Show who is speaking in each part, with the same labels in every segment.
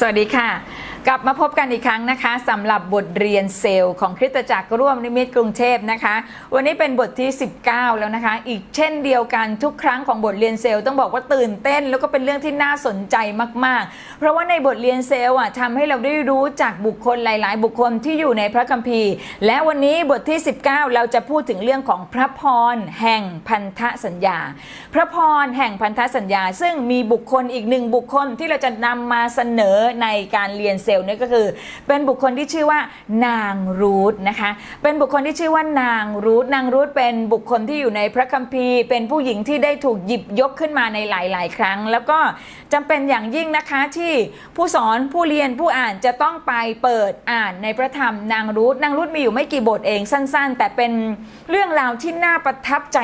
Speaker 1: สวัสดีค่ะกลับมาพบกันอีกครั้งนะคะสำหรับบทเรียนเซลล์ของคริสตจักรร่วมนิมิตกรุงเทพนะคะวันนี้เป็นบทที่19แล้วนะคะอีกเช่นเดียวกันทุกครั้งของบทเรียนเซลล์ต้องบอกว่าตื่นเต้นแล้วก็เป็นเรื่องที่น่าสนใจมากๆเพราะว่าในบทเรียนเซลล์ทำให้เราได้รู้จักบุคคลหลายๆบุคคลที่อยู่ในพระคัมภีร์และวันนี้บทที่19เราจะพูดถึงเรื่องของพระพรแห่งพันธสัญญาพระพรแห่งพันธสัญญาซึ่งมีบุคคลอีกหนึ่งบุคคลที่เราจะนำมาเสนอในการเรียนเซลล์นี่ก็คือเป็นบุคคลที่ชื่อว่านางรูธนะคะเป็นบุคคลที่ชื่อว่านางรูธเป็นบุคคลที่อยู่ในพระคัมภีร์เป็นผู้หญิงที่ได้ถูกหยิบยกขึ้นมาในหลายๆครั้งแล้วก็จำเป็นอย่างยิ่งนะคะที่ผู้สอนผู้เรียนผู้อ่านจะต้องไปเปิดอ่านในพระธรรมนางรูธมีอยู่ไม่กี่บทเองสั้นๆแต่เป็นเรื่องราวที่น่าประทับใจ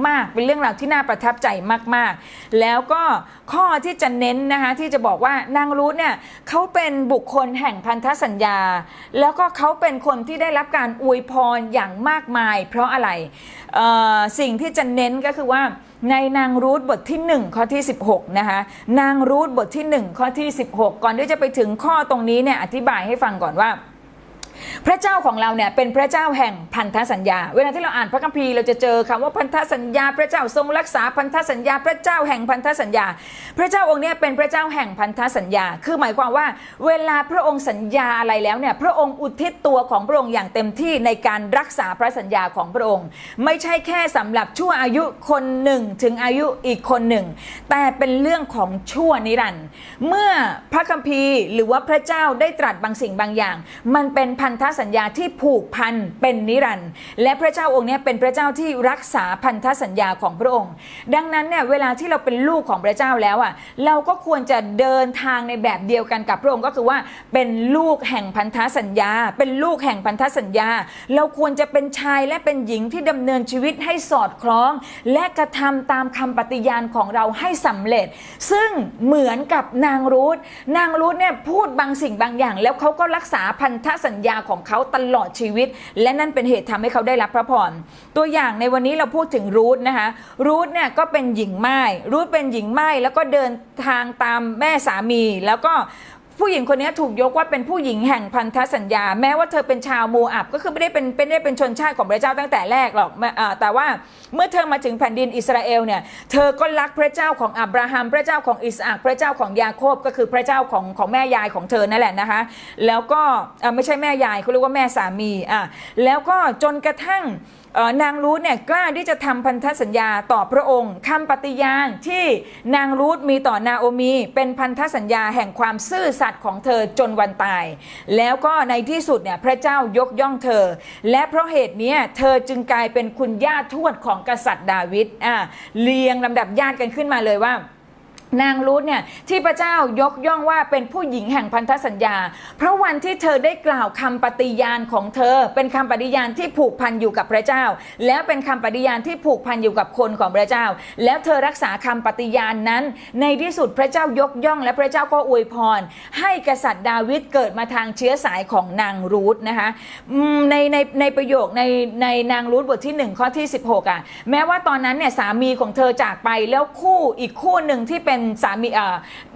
Speaker 1: มากๆเป็นเรื่องราวที่น่าประทับใจมากๆแล้วก็ข้อที่จะเน้นนะคะที่จะบอกว่านางรูธเนี่ยเขาเป็นบุคคลแห่งพันธสัญญาแล้วก็เขาเป็นคนที่ได้รับการอวยพรอย่างมากมายเพราะอะไรสิ่งที่จะเน้นก็คือว่าในนางรูธบทที่1ข้อที่16นะคะนางรูธบทที่1ข้อที่16ก่อนที่จะไปถึงข้อตรงนี้เนี่ยอธิบายให้ฟังก่อนว่าพระเจ้าของเราเนี่ยเป็นพระเจ้าแห่งพันธสัญญาเวลาที่เราอ่านพระคัมภีร์เราจะเจอคำว่าพันธสัญญาพระเจ้าทรงรักษาพันธสัญญาพระเจ้าแห่งพันธสัญญาพระเจ้าองค์นี้เป็นพระเจ้าแห่งพันธสัญญาคือหมายความว่าเวลาพระองค์สัญญาอะไรแล้วเนี่ยพระองค์อุทิศตัวของพระองค์อย่างเต็มที่ในการรักษาพระสัญญาของพระองค์ไม่ใช่แค่สำหรับชั่วอายุคนหนึ่งถึงอายุอีกคนหนึ่งแต่เป็นเรื่องของชั่วนิรันดร์เมื่อพระคัมภีร์หรือว่าพระเจ้าได้ตรัสบางสิ่งบางอย่างมันเป็นพันธสัญญาที่ผูกพันเป็นนิรันดร์และพระเจ้าองค์นี้เป็นพระเจ้าที่รักษาพันธสัญญาของพระองค์ดังนั้นเนี่ยเวลาที่เราเป็นลูกของพระเจ้าแล้วเราก็ควรจะเดินทางในแบบเดียวกันกับพระองค์ก็คือว่าเป็นลูกแห่งพันธสัญญาเป็นลูกแห่งพันธสัญญาเราควรจะเป็นชายและเป็นหญิงที่ดำเนินชีวิตให้สอดคล้องและกระทำตามคำปฏิญาณของเราให้สำเร็จซึ่งเหมือนกับนางรูธเนี่ยพูดบางสิ่งบางอย่างแล้วเขาก็รักษาพันธสัญญาของเขาตลอดชีวิตและนั่นเป็นเหตุทำให้เขาได้รับพระพรตัวอย่างในวันนี้เราพูดถึงรูธนะคะรูธเนี่ยก็เป็นหญิงม่ายแล้วก็เดินทางตามแม่สามีแล้วก็ผู้หญิงคนนี้ถูกยกว่าเป็นผู้หญิงแห่งพันธสัญญาแม้ว่าเธอเป็นชาวโมอับก็คือไม่ได้เป็นชนชาติของพระเจ้าตั้งแต่แรกหรอกแต่ว่าเมื่อเธอมาถึงแผ่นดินอิสราเอลเนี่ยเธอก็รักพระเจ้าของอับราฮัมพระเจ้าของอิสอัคพระเจ้าของยาโคบก็คือพระเจ้าของแม่ยายของเธอนั่นแหละนะคะแล้วก็ไม่ใช่แม่ยายเขาเรียกว่าแม่สามีแล้วก็จนกระทั่งนางรูธเนี่ยกล้าที่จะทำพันธสัญญาต่อพระองค์คำปฏิญาณที่นางรูธมีต่อนาโอมีเป็นพันธสัญญาแห่งความซื่อสัตย์ของเธอจนวันตายแล้วก็ในที่สุดเนี่ยพระเจ้ายกย่องเธอและเพราะเหตุนี้เธอจึงกลายเป็นคุณย่าทวดของกษัตริย์ดาวิดเรียงลำดับญาติกันขึ้นมาเลยว่านางรูธเนี่ยที่พระเจ้ายกย่องว่าเป็นผู้หญิงแห่งพันธสัญญาเพราะวันที่เธอได้กล่าวคำปฏิญาณของเธอเป็นคำปฏิญาณที่ผูกพันอยู่กับพระเจ้าแล้วเป็นคำปฏิญาณที่ผูกพันอยู่กับคนของพระเจ้าแล้วเธอรักษาคำปฏิญาณนั้นในที่สุดพระเจ้ายกย่องและพระเจ้าก็อวยพรให้กษัตริย์ดาวิดเกิดมาทางเชื้อสายของนางรูธนะคะในประโยคในนางรูธบทที่1ข้อที่16แม้ว่าตอนนั้นเนี่ยสามีของเธอจากไปแล้วอีกคู่หนึ่งที่เป็นสามี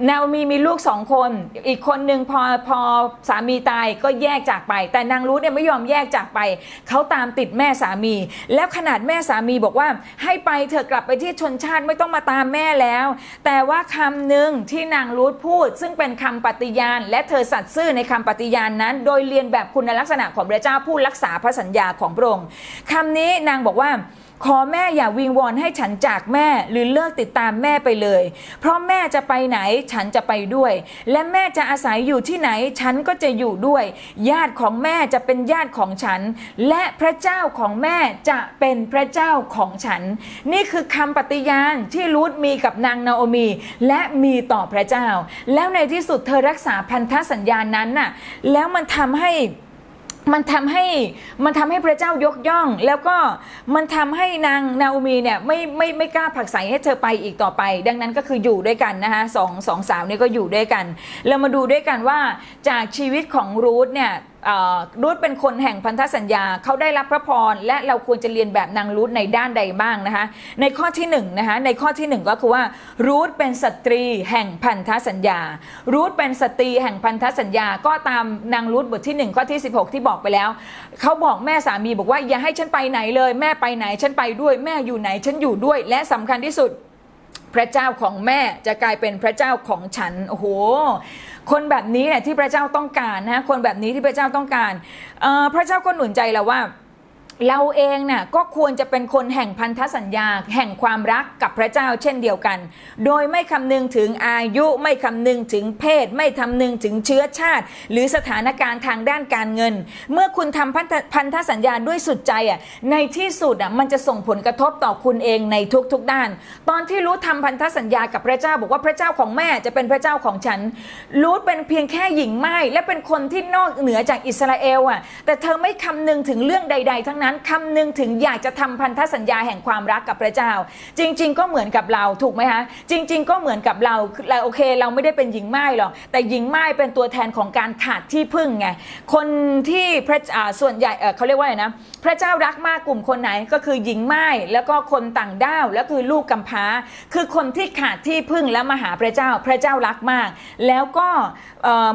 Speaker 1: นาโอมีลูก2คนอีกคนหนึ่งพอสามีตายก็แยกจากไปแต่นางรูธเนี่ยไม่ยอมแยกจากไปเขาตามติดแม่สามีแล้วขนาดแม่สามีบอกว่าให้ไปเธอกลับไปที่ชนชาติไม่ต้องมาตามแม่แล้วแต่ว่าคำหนึ่งที่นางรูธพูดซึ่งเป็นคำปฏิญาณและเธอสัตย์ซื่อในคำปฏิญาณนั้นโดยเรียนแบบคุณลักษณะของพระเจ้าผู้รักษาพระสัญญาของพระองค์คำนี้นางบอกว่าขอแม่อย่าวิงวอนให้ฉันจากแม่หรือเลิกติดตามแม่ไปเลยเพราะแม่จะไปไหนฉันจะไปด้วยและแม่จะอาศัยอยู่ที่ไหนฉันก็จะอยู่ด้วยญาติของแม่จะเป็นญาติของฉันและพระเจ้าของแม่จะเป็นพระเจ้าของฉันนี่คือคำปฏิญาณที่รูธมีกับนางนาโอมีและมีต่อพระเจ้าแล้วในที่สุดเธอรักษาพันธสัญญานั้นน่ะแล้วมันทำให้พระเจ้ายกย่องแล้วก็มันทำให้นางนาโอมีเนี่ยไม่กล้าผลักไสให้เธอไปอีกต่อไปดังนั้นก็คืออยู่ด้วยกันนะคะสองสาวนี่ก็อยู่ด้วยกันเรามาดูด้วยกันว่าจากชีวิตของรูธเนี่ย รูธเป็นคนแห่งพันธสัญญาเขาได้รับพระพรและเราควรจะเรียนแบบนางรูธในด้านใดบ้างนะคะในข้อที่1นะคะในข้อที่1ก็คือว่ารูธเป็นสตรีแห่งพันธสัญญารูธเป็นสตรีแห่งพันธสัญญาก็ตามนางรูธบทที่1ข้อที่16ที่บอกไปแล้วเขาบอกแม่สามีบอกว่าอย่าให้ฉันไปไหนเลยแม่ไปไหนฉันไปด้วยแม่อยู่ไหนฉันอยู่ด้วยและสำคัญที่สุดพระเจ้าของแม่จะกลายเป็นพระเจ้าของฉันโอ้โหคนแบบนี้แหละที่พระเจ้าต้องการนะคนแบบนี้ที่พระเจ้าต้องการพระเจ้าก็หนุนใจเราว่าเราเองน่ะก็ควรจะเป็นคนแห่งพันธสัญญาแห่งความรักกับพระเจ้าเช่นเดียวกันโดยไม่คำนึงถึงอายุไม่คำนึงถึงเพศไม่คำนึงถึงเชื้อชาติหรือสถานการณ์ทางด้านการเงินเมื่อคุณทำพันธสัญญาด้วยสุดใจในที่สุดมันจะส่งผลกระทบต่อคุณเองในทุกๆด้านตอนที่รูธทำพันธสัญญากับพระเจ้าบอกว่าพระเจ้าของแม่จะเป็นพระเจ้าของฉันรูธเป็นเพียงแค่หญิงไม้และเป็นคนที่นอกเหนือจากอิสราเอลแต่เธอไม่คำนึงถึงเรื่องใดๆทั้งนั้นคำนึงถึงอยากจะทำพันธสัญญาแห่งความรักกับพระเจ้าจริงๆก็เหมือนกับเราถูกไหมคะจริงๆก็เหมือนกับเราโอเคเราไม่ได้เป็นหญิงม่ายหรอกแต่หญิงม่ายเป็นตัวแทนของการขาดที่พึ่งไงคนที่ส่วนใหญ่เขาเรียกว่าอะไรนะพระเจ้ารักมากกลุ่มคนไหนก็คือหญิงม่ายแล้วก็คนต่างด้าวแล้วคือลูกกำพร้าคือคนที่ขาดที่พึ่งแล้วมาหาพระเจ้าพระเจ้ารักมากแล้วก็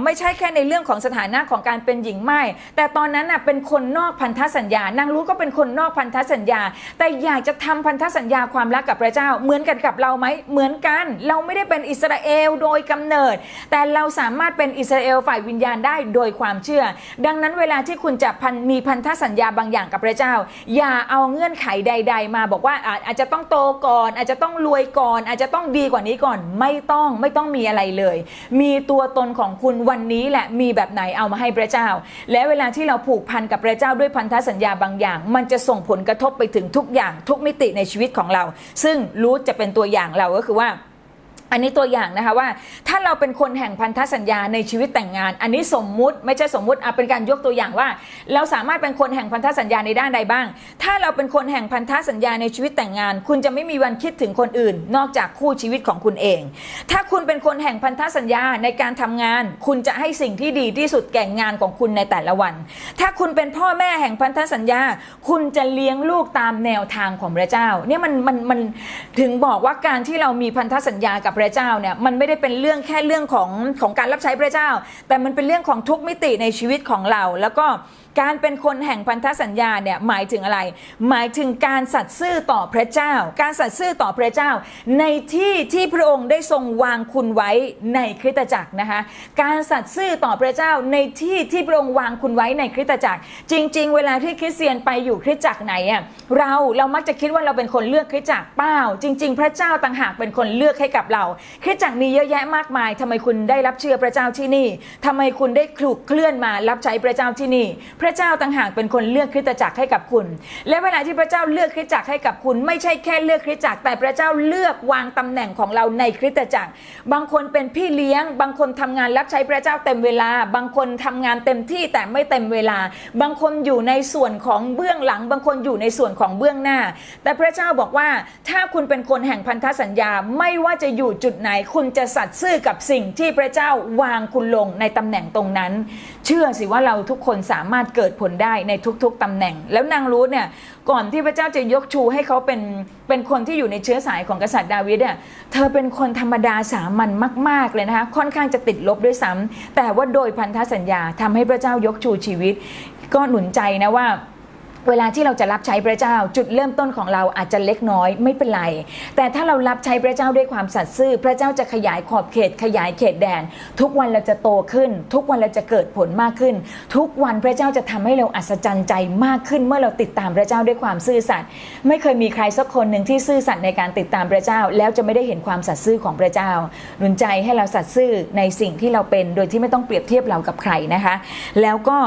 Speaker 1: ไม่ใช่แค่ในเรื่องของสถานะของการเป็นหญิงม่ายแต่ตอนนั้นเป็นคนนอกพันธสัญญานางรู้ก็เป็นคนนอกพันธสัญญาแต่อยากจะทำพันธสัญญาความรักกับพระเจ้าเหมือนกันกับเราไหมเหมือนกันเราไม่ได้เป็นอิสราเอลโดยกำเนิดแต่เราสามารถเป็นอิสราเอลฝ่ายวิญญาณได้โดยความเชื่อดังนั้นเวลาที่คุณจะมีพันธสัญญาบางอย่างกับพระเจ้าอย่าเอาเงื่อนไขใดๆมาบอกว่าอาจจะต้องโตก่อนอาจจะต้องรวยก่อนอาจจะต้องดีกว่านี้ก่อนไม่ต้องมีอะไรเลยมีตัวตนของคุณวันนี้แหละมีแบบไหนเอามาให้พระเจ้าและเวลาที่เราผูกพันกับพระเจ้าด้วยพันธสัญญาบางอย่างมันจะส่งผลกระทบไปถึงทุกอย่างทุกมิติในชีวิตของเราซึ่งรูธจะเป็นตัวอย่างเราก็คือว่าอันนี้ตัวอย่างนะคะว่าถ้าเราเป็นคนแห่งพันธสัญญาในชีวิตแต่งงานอันนี้สมมุติไม่ใช่สมมุติเป็นการยกตัวอย่างว่าเราสามารถเป็นคนแห่งพันธสัญญาในด้านใดบ้างถ้าเราเป็นคนแห่งพันธสัญญาในชีวิตแต่งงานคุณจะไม่มีวันคิดถึงคนอื่นนอกจากคู่ชีวิตของคุณเองถ้าคุณเป็นคนแห่งพันธสัญญาในการทำงานคุณจะให้สิ่งที่ดีที่สุดแก่งานของคุณในแต่ละวันถ้าคุณเป็นพ่อแม่แห่งพันธสัญญาคุณจะเลี้ยงลูกตามแนวทางของพระเจ้าเนี่ยมันถึงบอกว่าการที่เรามีพันธสัญญากับพระเจ้าเนี่ยมันไม่ได้เป็นเรื่องแค่เรื่องของการรับใช้พระเจ้าแต่มันเป็นเรื่องของทุกมิติในชีวิตของเราแล้วก็การเป็นคนแห่งพันธสัญญาเนี่ยหมายถึงอะไรหมายถึงการสัตย์ซื่อต่อพระเจ้าการสัตย์ซื่อต่อพระเจ้าในที่ที่พระองค์ได้ทรงวางคุณไว้ในคริสตจักรนะคะการสัตย์ซื่อต่อพระเจ้าในที่ที่พระองค์วางคุณไว้ในคริสตจักรจริงๆเวลาที่คริสเตียนไปอยู่คริสตจักรไหนเรามักจะคิดว่าเราเป็นคนเลือกคริสตจักรเปล่าจริงๆพระเจ้าต่างหากเป็นคนเลือกให้กับเราคริสตจักรมีเยอะแยะมากมายทำไมคุณได้รับเชื่อพระเจ้าที่นี่ทำไมคุณได้คลุกเคลื่อนมารับใช้พระเจ้าที่นี่พระเจ้าต่างหากเป็นคนเลือกคริสตจักรให้กับคุณและเวลาที่พระเจ้าเลือกคริสตจักรให้กับคุณไม่ใช่แค่เลือกคริสตจักรแต่พระเจ้าเลือกวางตำแหน่งของเราในคริสตจักรบางคนเป็นพี่เลี้ยงบางคนทำงานรับใช้พระเจ้าเต็มเวลาบางคนทำงานเต็มที่แต่ไม่เต็มเวลาบางคนอยู่ในส่วนของเบื้องหลังบางคนอยู่ในส่วนของเบื้องหน้าแต่พระเจ้าบอกว่าถ้าคุณเป็นคนแห่งพันธสัญญาไม่ว่าจะอยู่จุดไหนคุณจะสัตย์ซื่อกับสิ่งที่พระเจ้าวางคุณลงในตำแหน่งตรงนั้นเชื่อสิว่าเราทุกคนสามารถเกิดผลได้ในทุกๆตำแหน่งแล้วนางรูธเนี่ยก่อนที่พระเจ้าจะยกชูให้เขาเป็นคนที่อยู่ในเชื้อสายของกษัตริย์ดาวิดเธอเป็นคนธรรมดาสามัญมากๆเลยนะคะค่อนข้างจะติดลบด้วยซ้ำแต่ว่าโดยพันธสัญญาทำให้พระเจ้ายกชูชีวิตก็หนุนใจนะว่าเวลาที่เราจะรับใช้พระเจ้าจุดเริ่มต้นของเราอาจจะเล็กน้อยไม่เป็นไรแต่ถ้าเรารับใช้พระเจ้าด้วยความสัตย์ซื่อพระเจ้าจะขยายขอบเขตขยายเขตแดนทุกวันเราจะโตขึ้นทุกวันเราจะเกิดผลมากขึ้นทุกวันพระเจ้าจะทำให้เราอัศจรรย์ใจมากขึ้นเมื่อเราติดตามพระเจ้าด้วยความซื่อสัตย์ไม่เคยมีใครสักคนหนึ่งที่ซื่อสัตย์ในการติดตามพระเจ้าแล้วจะไม่ได้เห็นความสัตย์ซื่อของพระเจ้าหนุนใจให้เราสัตย์ซื่อในสิ่งที่เราเป็นโดยที่ไม่ต้องเปรียบเทียบเรากับใครนะคะแล้วก็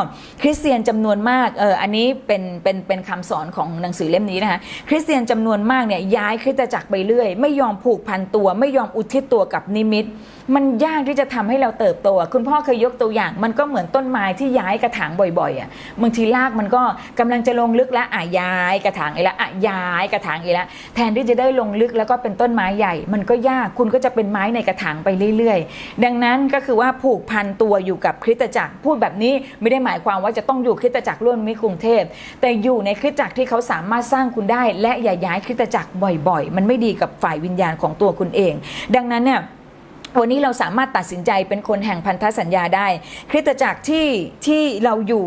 Speaker 1: คริสเตียนจำนวนมากอันนี้เป็น เป็นคำสอนของหนังสือเล่มนี้นะคะคริสเตียนจำนวนมากเนี่ยย้ายคริสตจักรไปเรื่อยไม่ยอมผูกพันตัวไม่ยอมอุทิศตัวกับนิมิตมันยากที่จะทำให้เราเติบโตคุณพ่อเคยยกตัวอย่างมันก็เหมือนต้นไม้ที่ย้ายกระถางบ่อยๆบางทีรากมันก็กำลังจะลงลึกแล้วย้ายกระถางอีกแล้วย้ายกระถางอีกแล้วแทนที่จะได้ลงลึกแล้วก็เป็นต้นไม้ใหญ่มันก็ยากคุณก็จะเป็นไม้ในกระถางไปเรื่อยๆดังนั้นก็คือว่าผูกพันตัวอยู่กับคริสตจักรพูดแบบนี้ไม่ได้หมายความว่าจะต้องอยู่คริสตจักรร่วมมิตรกรุงเทพแต่อยู่ในคริสตจักรที่เขาสามารถสร้างคุณได้และอย่าย้ายคริสตจักรบ่อยๆมันไม่ดีกับฝ่ายวิญญาณของตัวคุณเองดังนั้นเนี่ยวันนี้เราสามารถตัดสินใจเป็นคนแห่งพันธสัญญาได้คริสตจักรที่เราอยู่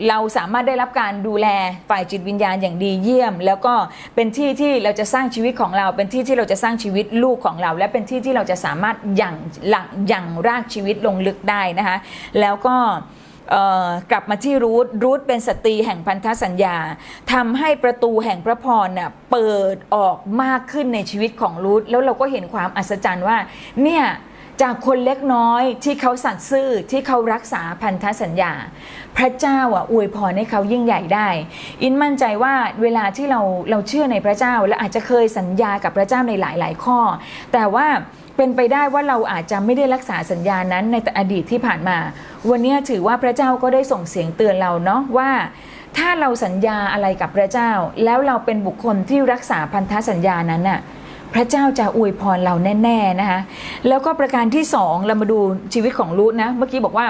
Speaker 1: เราสามารถได้รับการดูแลฝ่ายจิตวิญญาณอย่างดีเยี่ยมแล้วก็เป็นที่ที่เราจะสร้างชีวิตของเราเป็นที่ที่เราจะสร้างชีวิตลูกของเราและเป็นที่ที่เราจะสามารถยั่งรากชีวิตลงลึกได้นะคะแล้วก็กลับมาที่รูทเป็นสตรีแห่งพันธสัญญาทำให้ประตูแห่งพระพรน่ะเปิดออกมากขึ้นในชีวิตของรูทแล้วเราก็เห็นความอัศจรรย์ว่าเนี่ยจากคนเล็กน้อยที่เขาสัตย์ซื่อที่เขารักษาพันธสัญญาพระเจ้าอวยพรให้เขายิ่งใหญ่ได้อินมั่นใจว่าเวลาที่เราเชื่อในพระเจ้าและอาจจะเคยสัญญากับพระเจ้าในหลายๆข้อแต่ว่าเป็นไปได้ว่าเราอาจจะไม่ได้รักษาสัญญานั้นในอดีตที่ผ่านมาวันนี้ถือว่าพระเจ้าก็ได้ส่งเสียงเตือนเราเนาะว่าถ้าเราสัญญาอะไรกับพระเจ้าแล้วเราเป็นบุคคลที่รักษาพันธสัญญานั้นน่ะพระเจ้าจะอวยพรเราแน่ๆนะคะแล้วก็ประการที่2เรามาดูชีวิตของรูทนะเมื่อกี้บอกว่า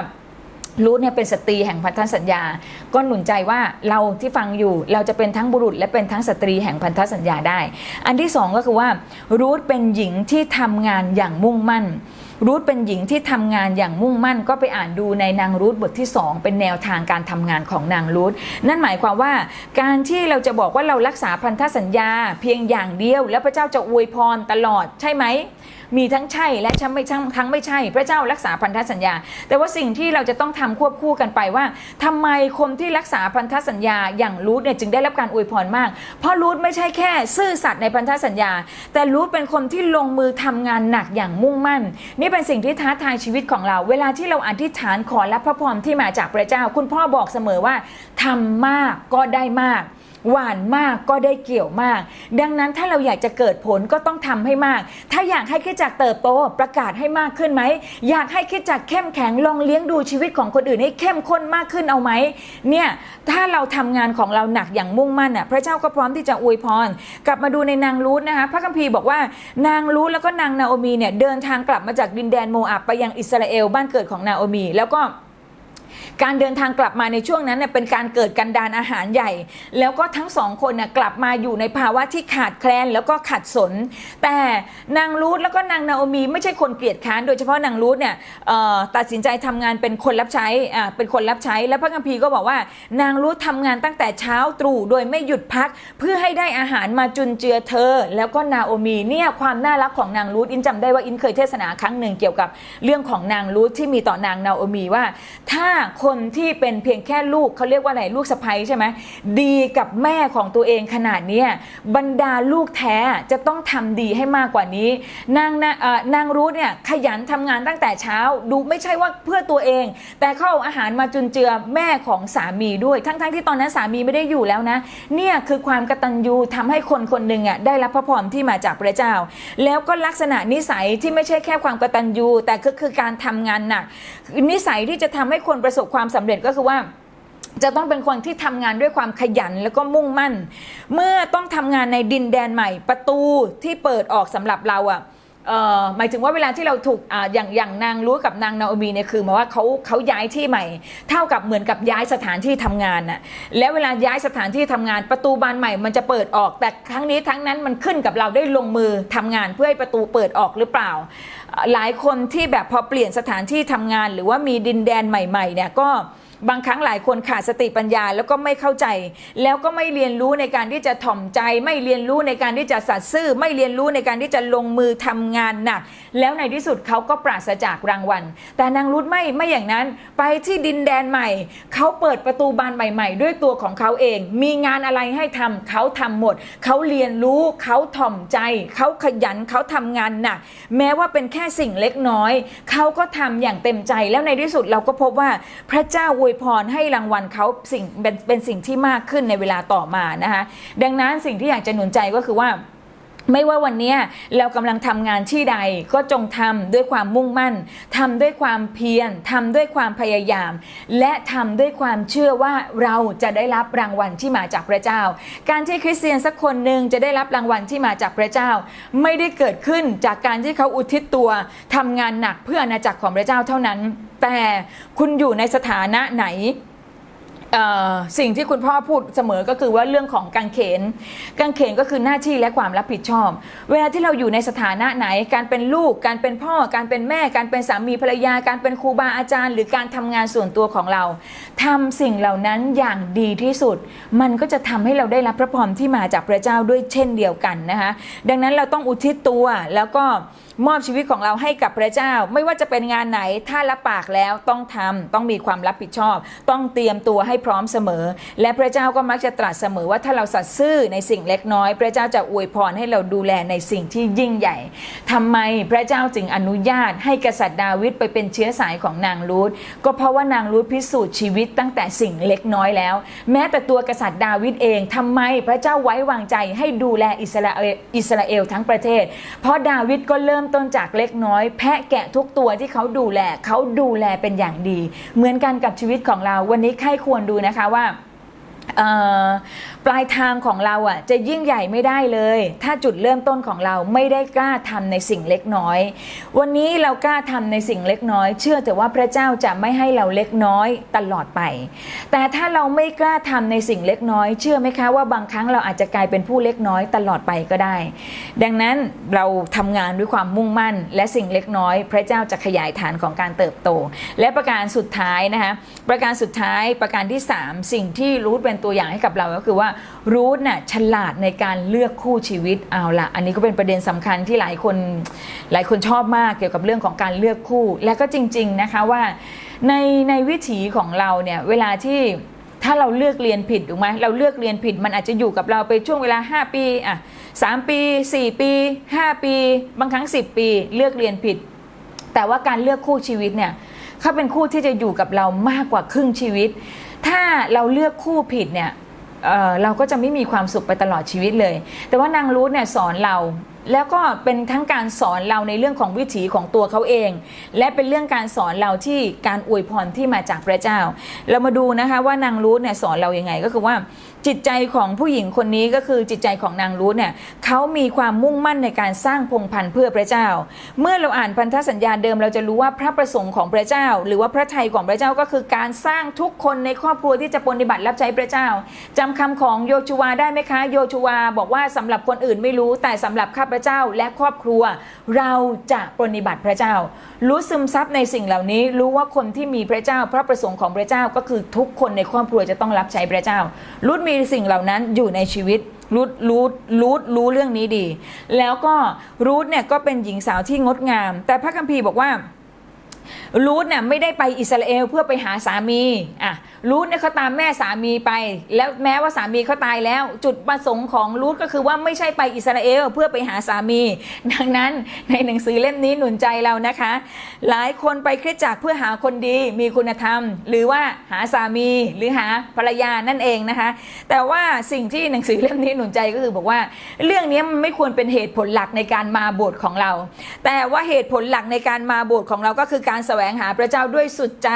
Speaker 1: รูทเนี่ยเป็นสตรีแห่งพันธสัญญาก็หนุนใจว่าเราที่ฟังอยู่เราจะเป็นทั้งบุรุษและเป็นทั้งสตรีแห่งพันธสัญญาได้อันที่2ก็คือว่ารูทเป็นหญิงที่ทำงานอย่างมุ่งมั่นรูทเป็นหญิงที่ทำงานอย่างมุ่งมั่นก็ไปอ่านดูในนางรูทบทที่2เป็นแนวทางการทำงานของนางรูทนั่นหมายความว่าการที่เราจะบอกว่าเรารักษาพันธสัญญาเพียงอย่างเดียวแล้วพระเจ้าจะอวยพรตลอดใช่ไหมมีทั้งใช่และทั้งไม่ใช่พระเจ้ารักษาพันธสัญญาแต่ว่าสิ่งที่เราจะต้องทำควบคู่กันไปว่าทำไมคนที่รักษาพันธสัญญาอย่างรูทเนี่ยจึงได้รับการอวยพรมากเพราะรูทไม่ใช่แค่ซื่อสัตย์ในพันธสัญญาแต่รูทเป็นคนที่ลงมือทำงานหนักอย่างมุ่งมั่นนี่เป็นสิ่งที่ท้าทายชีวิตของเราเวลาที่เราอธิษฐานขอรับพระพรที่มาจากพระเจ้าคุณพ่อบอกเสมอว่าทำมากก็ได้มากหวานมากก็ได้เกี่ยวมากดังนั้นถ้าเราอยากจะเกิดผลก็ต้องทำให้มากถ้าอยากให้คริสตจักรเติบโตประกาศให้มากขึ้นไหมอยากให้คริสตจักรเข้มแข็งลองเลี้ยงดูชีวิตของคนอื่นให้เข้มข้นมากขึ้นเอาไหมเนี่ยถ้าเราทำงานของเราหนักอย่างมุ่งมั่นพระเจ้าก็พร้อมที่จะอวยพรกลับมาดูในนางรูทนะคะพระคัมภีร์บอกว่านางรูทแล้วก็นางนาโอมีเนี่ยเดินทางกลับมาจากดินแดนโมอาบไปยังอิสราเอลบ้านเกิดของนาโอมีแล้วก็การเดินทางกลับมาในช่วงนั้นเนี่ยเป็นการเกิดกันดารอาหารใหญ่แล้วก็ทั้งสองคนเนี่ยกลับมาอยู่ในภาวะที่ขาดแคลนแล้วก็ขัดสนแต่นางรูทแล้วก็นางนาโอมีไม่ใช่คนเกลียดค้านโดยเฉพาะนางรูทเนี่ยตัดสินใจทำงานเป็นคนรับใช้เป็นคนรับใช้แล้วพระคัมภีร์ก็บอกว่านางรูททำงานตั้งแต่เช้าตรู่โดยไม่หยุดพักเพื่อให้ได้อาหารมาจุนเจือเธอแล้วก็นาโอมีเนี่ยความน่ารักของนางรูทอินจำได้ว่าอินเคยเทศนาครั้งหนึ่งเกี่ยวกับเรื่องของนางรูทที่มีต่อนางนาโอมีว่าถ้าคนที่เป็นเพียงแค่ลูกเขาเรียกว่าอะไรลูกสะใภ้ใช่ไหมดีกับแม่ของตัวเองขนาดนี้บรรดาลูกแท้จะต้องทำดีให้มากกว่านี้นางรูทเนี่ยขยันทำงานตั้งแต่เช้าดูไม่ใช่ว่าเพื่อตัวเองแต่เข้าอาหารมาจุนเจือแม่ของสามีด้วยทั้งที่ตอนนั้นสามีไม่ได้อยู่แล้วนะเนี่ยคือความกตัญญูทำให้คนคนหนึ่งได้รับพระพรที่มาจากพระเจ้าแล้วก็ลักษณะนิสัยที่ไม่ใช่แค่ความกตัญญูแต่คือการทำงานหนักนิสัยที่จะทำให้คนประสบความสำเร็จก็คือว่าจะต้องเป็นคนที่ทำงานด้วยความขยันแล้วก็มุ่งมั่นเมื่อต้องทำงานในดินแดนใหม่ประตูที่เปิดออกสำหรับเราหมายถึงว่าเวลาที่เราถูกอย่างนางรูทกับนางนาโอมีเนี่ยคือหมายว่าเขาย้ายที่ใหม่เท่ากับเหมือนกับย้ายสถานที่ทำงานน่ะแล้วเวลาย้ายสถานที่ทำงานประตูบานใหม่มันจะเปิดออกแต่ครั้งนี้ทั้งนั้นมันขึ้นกับเราได้ลงมือทำงานเพื่อให้ประตูเปิดออกหรือเปล่าหลายคนที่แบบพอเปลี่ยนสถานที่ทำงานหรือว่ามีดินแดนใหม่ๆเนี่ยก็บางครั้งหลายคนขาดสติปัญญาแล้วก็ไม่เข้าใจแล้วก็ไม่เรียนรู้ในการที่จะถ่อมใจไม่เรียนรู้ในการที่จะสัตย์ซื่อไม่เรียนรู้ในการที่จะลงมือทำงานหนักแล้วในที่สุดเขาก็ปราศจากรางวัลแต่นางรูทไม่อย่างนั้นไปที่ดินแดนใหม่เขาเปิดประตูบานใหม่ๆด้วยตัวของเขาเองมีงานอะไรให้ทำเขาทำหมดเขาเรียนรู้เขาถ่อมใจเขาขยันเขาทำงานหนักแม้ว่าเป็นแค่สิ่งเล็กน้อยเขาก็ทำอย่างเต็มใจแล้วในที่สุดเราก็พบว่าพระเจ้าอวย วยพรให้รางวัลเขาเป็นสิ่งที่มากขึ้นในเวลาต่อมานะคะดังนั้นสิ่งที่อยากจะหนุนใจก็คือว่าไม่ว่าวันนี้เรากำลังทำงานที่ใดก็จงทำด้วยความมุ่งมั่นทำด้วยความเพียรทำด้วยความพยายามและทำด้วยความเชื่อว่าเราจะได้รับรางวัลที่มาจากพระเจ้าการที่คริสเตียนสักคนหนึ่งจะได้รับรางวัลที่มาจากพระเจ้าไม่ได้เกิดขึ้นจากการที่เขาอุทิศตัวทำงานหนักเพื่ออาณาจักรของพระเจ้าเท่านั้นแต่คุณอยู่ในสถานะไหนสิ่งที่คุณพ่อพูดเสมอก็คือว่าเรื่องของกางเขนก็คือหน้าที่และความรับผิดชอบเวลาที่เราอยู่ในสถานะไหนการเป็นลูกการเป็นพ่อการเป็นแม่การเป็นสามีภรรยาการเป็นครูบาอาจารย์หรือการทำงานส่วนตัวของเราทำสิ่งเหล่านั้นอย่างดีที่สุดมันก็จะทำให้เราได้รับพระพรที่มาจากพระเจ้าด้วยเช่นเดียวกันนะคะดังนั้นเราต้องอุทิศตัวแล้วก็มอบชีวิตของเราให้กับพระเจ้าไม่ว่าจะเป็นงานไหนถ้ารับปากแล้วต้องทำต้องมีความรับผิดชอบต้องเตรียมตัวให้พร้อมเสมอและพระเจ้าก็มักจะตรัสเสมอว่าถ้าเราสัตย์ซื่อในสิ่งเล็กน้อยพระเจ้าจะอวยพรให้เราดูแลในสิ่งที่ยิ่งใหญ่ทำไมพระเจ้าจึงอนุญาตให้กษัตริย์ดาวิดไปเป็นเชื้อสายของนางรูธก็เพราะว่านางรูธพิสูจน์ชีวิตตั้งแต่สิ่งเล็กน้อยแล้วแม้แต่ตัวกษัตริย์ดาวิดเองทำไมพระเจ้าไว้วางใจให้ดูแลอิสราเอลทั้งประเทศเพราะดาวิดก็เริ่มต้นจากเล็กน้อยแพะแกะทุกตัวที่เขาดูแลเป็นอย่างดีเหมือนกันกับชีวิตของเราวันนี้ใครควรดูนะคะว่าปลายทางของเราจะยิ่งใหญ่ไม่ได้เลยถ้าจุดเริ่มต้นของเราไม่ได้กล้าทำในสิ่งเล็กน้อยวันนี้เรากล้าทำในสิ่งเล็กน้อยเชื่อแต่ว่าพระเจ้าจะไม่ให้เราเล็กน้อยตลอดไปแต่ถ้าเราไม่กล้าทำในสิ่งเล็กน้อยเชื่อไหมคะว่าบางครั้งเราอาจจะกลายเป็นผู้เล็กน้อยตลอดไปก็ได้ดังนั้นเราทำงานด้วยความมุ่งมั่นและสิ่งเล็กน้อยพระเจ้าจะขยายฐานของการเติบโตและประการสุดท้ายนะคะประการสุดท้ายประการที่3สิ่งที่รูทเป็นตัวอย่างให้กับเราก็คือว่ารูทน่ะฉลาดในการเลือกคู่ชีวิตเอาละอันนี้ก็เป็นประเด็นสำคัญที่หลายคนชอบมากเกี่ยวกับเรื่องของการเลือกคู่และก็จริงๆนะคะว่าในวิถีของเราเนี่ยเวลาที่ถ้าเราเลือกเรียนผิดถูกไหมเราเลือกเรียนผิดมันอาจจะอยู่กับเราไปช่วงเวลา5 ปี3 ปี4 ปี5 ปีบางครั้ง10 ปีเลือกเรียนผิดแต่ว่าการเลือกคู่ชีวิตเนี่ยเขาเป็นคู่ที่จะอยู่กับเรามากกว่าครึ่งชีวิตถ้าเราเลือกคู่ผิดเนี่ยเราก็จะไม่มีความสุขไปตลอดชีวิตเลยแต่ว่านางรูธเนี่ยสอนเราแล้วก็เป็นทั้งการสอนเราในเรื่องของวิถีของตัวเขาเองและเป็นเรื่องการสอนเราที่การอวยพรที่มาจากพระเจ้าเรามาดูนะคะว่านางรูธเนี่ยสอนเรายังไงก็คือว่าจิตใจของผู้หญิงคนนี้ก็คือจิตใจของนางรูธเนี่ยเขามีความมุ่งมั่นในการสร้างพงศ์พันธุ์เพื่อพระเจ้าเมื่อเราอ่านพันธสัญญาเดิมเราจะรู้ว่าพระประสงค์ของพระเจ้าหรือว่าพระทัยของพระเจ้าก็คือการสร้างทุกคนในครอบครัวที่จะปฏิบัติรับใช้พระเจ้าจำคำของโยชูวาได้ไหมคะโยชูวาบอกว่าสำหรับคนอื่นไม่รู้แต่สำหรับข้าพเจ้าและครอบครัวเราจะปฏิบัติพระเจ้ารู้ซึมซับในสิ่งเหล่านี้รู้ว่าคนที่มีพระเจ้าพระประสงค์ของพระเจ้าก็คือทุกคนในครอบครัวจะต้องรับใช้พระเจ้ารูธมีสิ่งเหล่านั้นอยู่ในชีวิตรู้เรื่องนี้ดีแล้วก็รูธเนี่ยก็เป็นหญิงสาวที่งดงามแต่พระคัมภีร์บอกว่ารูธเนี่ยไม่ได้ไปอิสราเอลเพื่อไปหาสามีรูธเนี่ยเขาตามแม่สามีไปแล้วแม้ว่าสามีเขาตายแล้วจุดประสงค์ของรูธก็คือว่าไม่ใช่ไปอิสราเอลเพื่อไปหาสามีดังนั้นในหนังสือเล่มนี้หนุนใจเรานะคะหลายคนไปคริสตจักรเพื่อหาคนดีมีคุณธรรมหรือว่าหาสามีหรือหาภรรยานั่นเองนะคะแต่ว่าสิ่งที่หนังสือเล่มนี้หนุนใจก็คือบอกว่าเรื่องนี้มันไม่ควรเป็นเหตุผลหลักในการมาโบสถ์ของเราแต่ว่าเหตุผลหลักในการมาโบสถ์ของเราก็คือการแสวงหาพระเจ้าด้วยสุดใจ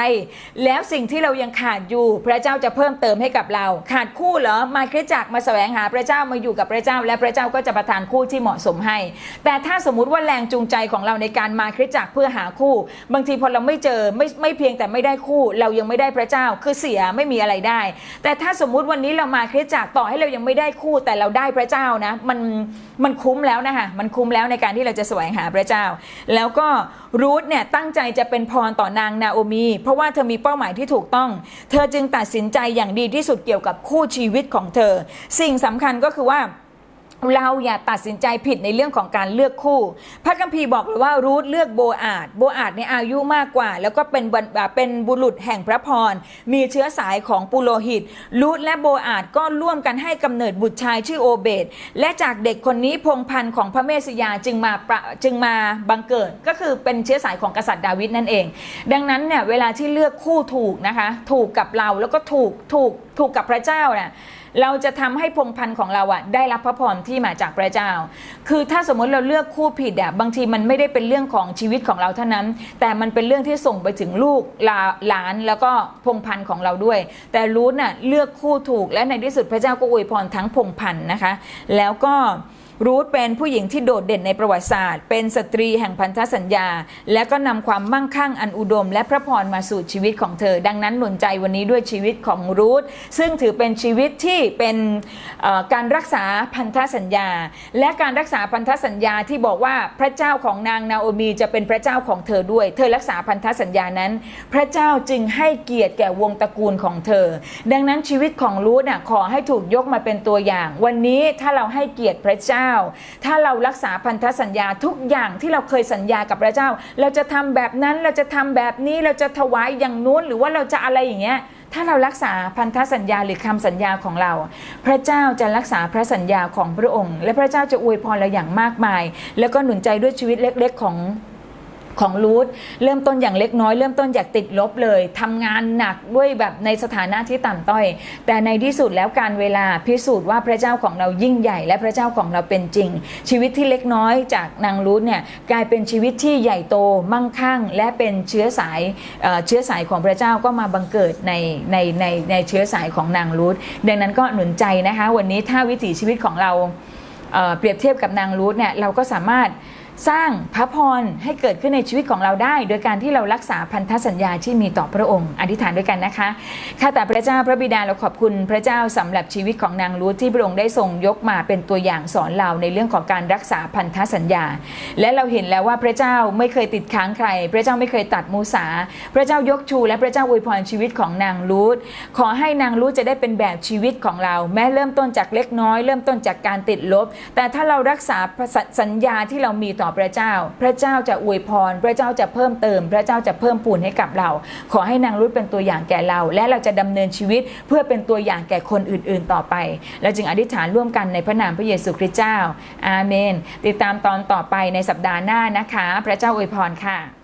Speaker 1: แล้วสิ่งที่เรายังขาดอยู่พระเจ้าจะเพิ่มเติมให้กับเราขาดคู่เหรอมาคริสตจักรมาแสวงหาพระเจ้ามาอยู่กับพระเจ้าและพระเจ้าก็จะประทานคู่ที่เหมาะสมให้แต่ถ้าสมมุติว่าแรงจูงใจของเราในการมาคริสตจักรเพื่อหาคู่บางทีพอเราไม่เจอไม่เพียงแต่ไม่ได้คู่เรายังไม่ได้พระเจ้าคือเสียไม่มีอะไรได้แต่ถ้าสมมุติวันนี้เรามาคริสตจักรต่อให้เรายังไม่ได้คู่แต่เราได้พระเจ้านะมันคุ้มแล้วนะคะมันคุ้มแล้วในการที่เราจะแสวงหาพระเจ้าแล้วก็รูธเนี่ยตั้งใจจะเป็นพรต่อนางนาโอมีเพราะว่าเธอมีเป้าหมายที่ถูกต้องเธอจึงตัดสินใจอย่างดีที่สุดเกี่ยวกับคู่ชีวิตของเธอสิ่งสำคัญก็คือว่า เราอย่าตัดสินใจผิดในเรื่องของการเลือกคู่พระคัมภีร์บอกเลยว่ารูธเลือกโบอาซเนี่ยอายุมากกว่าแล้วก็เป็นบุรุษแห่งพระพรมีเชื้อสายของปุโรหิตรูธและโบอาซก็ร่วมกันให้กำเนิดบุตรชายชื่อโอเบดและจากเด็กคนนี้พงศ์พันธุ์ของพระเมสสิยาจึงมาบังเกิดก็คือเป็นเชื้อสายของกษัตริย์ดาวิดนั่นเองดังนั้นเนี่ยเวลาที่เลือกคู่ถูกนะคะถูกกับเราแล้วก็ถูกกับพระเจ้าเนี่ยเราจะทำให้พงศ์พันธุ์ของเราได้รับพระพรที่มาจากพระเจ้าคือถ้าสมมติเราเลือกคู่ผิดบางทีมันไม่ได้เป็นเรื่องของชีวิตของเราเท่านั้นแต่มันเป็นเรื่องที่ส่งไปถึงลูกหลานแล้วก็พงศ์พันธุ์ของเราด้วยแต่รูธเลือกคู่ถูกและในที่สุดพระเจ้าก็อวยพรทั้งพงศ์พันธุ์นะคะแล้วก็รูธเป็นผู้หญิงที่โดดเด่นในประวัติศาสตร์เป็นสตรีแห่งพันธสัญญาและก็นำความมั่งคั่งอันอุดมและพระพรมาสู่ชีวิตของเธอดังนั้นหนุนใจวันนี้ด้วยชีวิตของรูธซึ่งถือเป็นชีวิตที่เป็นการรักษาพันธสัญญาและการรักษาพันธสัญญาที่บอกว่าพระเจ้าของนางนาโอมีจะเป็นพระเจ้าของเธอด้วยเธอรักษาพันธสัญญานั้นพระเจ้าจึงให้เกียรติแก่วงตระกูลของเธอดังนั้นชีวิตของรูธขอให้ถูกยกมาเป็นตัวอย่างวันนี้ถ้าเราให้เกียรติพระเจ้าถ้าเรารักษาพันธสัญญาทุกอย่างที่เราเคยสัญญากับพระเจ้าเราจะทำแบบนั้นเราจะทำแบบนี้เราจะถวายอย่างนู้นหรือว่าเราจะอะไรอย่างเงี้ยถ้าเรารักษาพันธสัญญาหรือคำสัญญาของเราพระเจ้าจะรักษาพระสัญญาของพระองค์และพระเจ้าจะอวยพรเราอย่างมากมายแล้วก็หนุนใจด้วยชีวิตเล็กๆของรูธเริ่มต้นอย่างเล็กน้อยเริ่มต้นจากติดลบเลยทำงานหนักด้วยแบบในสถานะที่ต่ำต้อยแต่ในที่สุดแล้วการเวลาพิสูจน์ว่าพระเจ้าของเรายิ่งใหญ่และพระเจ้าของเราเป็นจริงชีวิตที่เล็กน้อยจากนางรูธกลายเป็นชีวิตที่ใหญ่โตมั่งคั่งและเป็นเชื้อสายของพระเจ้าก็มาบังเกิดในเชื้อสายของนางรูธดังนั้นก็หนุนใจนะคะวันนี้ถ้าวิถีชีวิตของเราเปรียบเทียบกับนางรูธเราก็สามารถสร้างพระพรให้เกิดขึ้นในชีวิตของเราได้โดยการที่เรารักษาพันธสัญญาที่มีต่อพระองค์อธิษฐานด้วยกันนะคะข้าแต่พระเจ้าพระบิดาเราขอบคุณพระเจ้าสำหรับชีวิตของนางรูธที่พระองค์ได้ทรงยกมาเป็นตัวอย่างสอนเราในเรื่องของการรักษาพันธสัญญาและเราเห็นแล้วว่าพระเจ้าไม่เคยติดค้างใครพระเจ้าไม่เคยตัดมูสาพระเจ้ายกชูและพระเจ้าอวยพรชีวิตของนางรูธขอให้นางรูธจะได้เป็นแบบชีวิตของเราแม้เริ่มต้นจากเล็กน้อยเริ่มต้นจากการติดลบแต่ถ้าเรารักษาสัญญาที่เรามีต่อพระเจ้าจะอวยพรพระเจ้าจะเพิ่มเติมพระเจ้าจะเพิ่มพูนให้กับเราขอให้นางรูธเป็นตัวอย่างแก่เราและเราจะดำเนินชีวิตเพื่อเป็นตัวอย่างแก่คนอื่นๆต่อไปเราจึงอธิษฐานร่วมกันในพระนามพระเยซูคริสต์เจ้าอาเมนติดตามตอนต่อไปในสัปดาห์หน้านะคะพระเจ้าอวยพรค่ะ